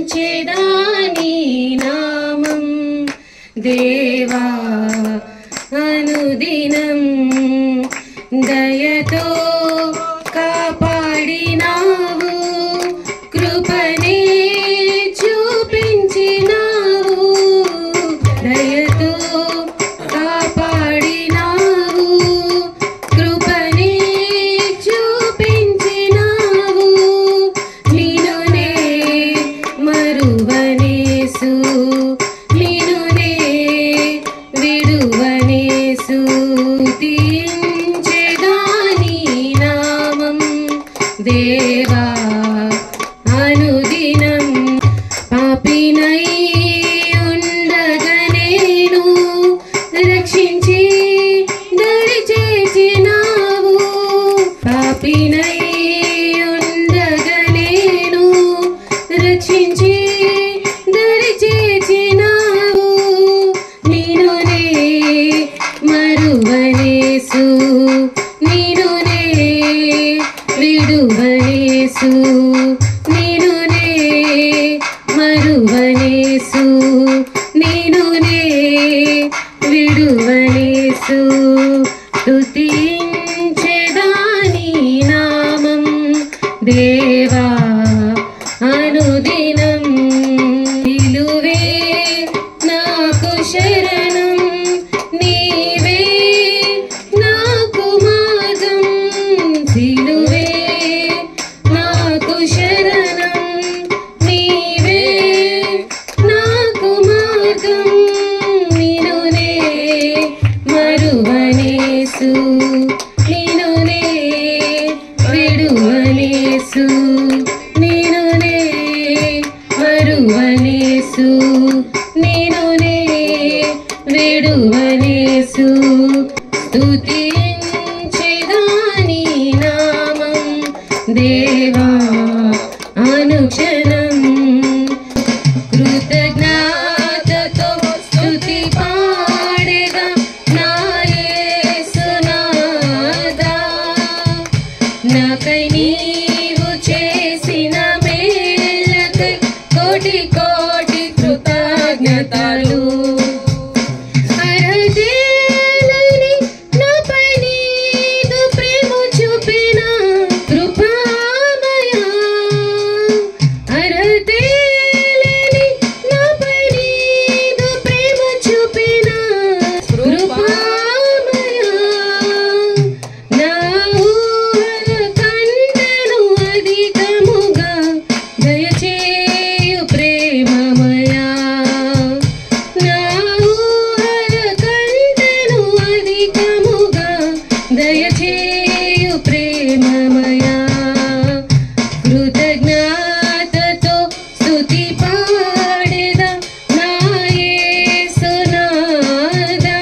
స్తుతించెదాని నామం దేవా అనుదినం దయతో కాపాడినావు కృపనే చూపించినావు దయతో కాపాడినావు కృపనే చూపించినావు నిన్నునే మరువనేసు నిన్నునే విడువనేసు స్తుతించెదాని నామం దేవా అనుదినం పాపినై ఉండగా నేను రక్షించి దరి చేసినావు పాపినై ఉండగా నేను రక్షించి దరి చేసినావు నిన్నునే మరువనేసు నిన్నునే విడువనేసు నిన్నునే మరువనేసు నిన్నునే విడువనేసు స్తుతించెదాని నామం దేవా అనుదినం నిలువే నాకు శరణం నీవే నాకు మార్గం సిలువే నాకు శరణం నీవే నాకు మార్గం నిన్నునే మరువనేసు నిన్నునే విడువనేసు నిన్నునే మరువనేసు నిన్నునే విడువనేసు స్తుతించెదాని నామం దేవా అనుక్షణం కృతజ్ఞతతో స్తుతి పాడెదా నా యేసునాథా నాకై నీవు చేసిన మేలకై కోటి కోటి కృతజ్ఞతలు అరదేలని నాపై నీదు ప్రేమ చూపిన కృపామయ అరదేలని నాపై నీదు ప్రేమ చూపిన కృపామయ నా ఊహల కంటెను అధికముగా దయచేయు ప్రేమమయా నా ఊహల కంటెను అధికముగా దయచేయు ప్రేమమయా కృతజ్ఞతతో స్తుతి పాడెదా నా యేసునాథా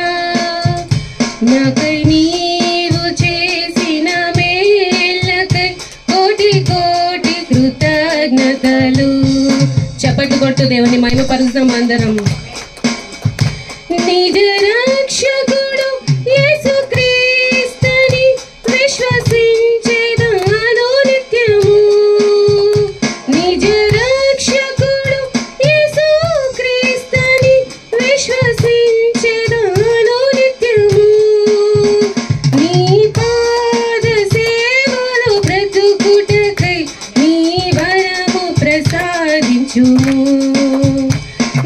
నాకై నీవు చేసిన మేలకై కోటి కోటి కృతజ్ఞతలు చప్పట్లు కొట్టు దేవుని మహిమపరుస్తాం అందరం నిజ రక్షకుడు యేసుక్రీస్తుని విశ్వసించెదాను నిత్యము నిజ రక్షకుడు యేసుక్రీస్తుని విశ్వసించెదాను నిత్యము నీ పాద సేవలో బ్రతుకుటకై నీ వరము ప్రసాదించుము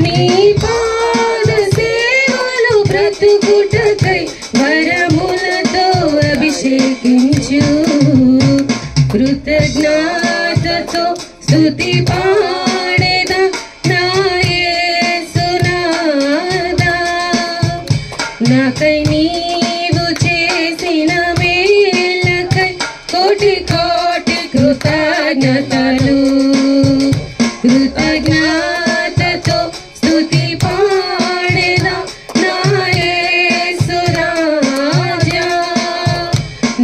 నీ పాద సేవలో బ్రతుకుటకై వరములతో అభిషేకించు కృతజ్ఞతతో స్తుతి పాడెదా నా యేసునాథా నాకై నీవు చేసిన మేలకై కోటి కోటి కృతజ్ఞతలు కృతజ్ఞతతో స్తుతి పాడెదా నా యేసురాజా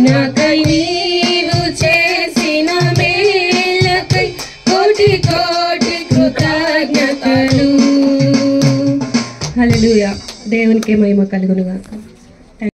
నాకై నీవు చేసిన మేలకై కోటి కోటి కృతజ్ఞతలు హల్లెలూయా దేవునికి మహిమ కలుగును గాక.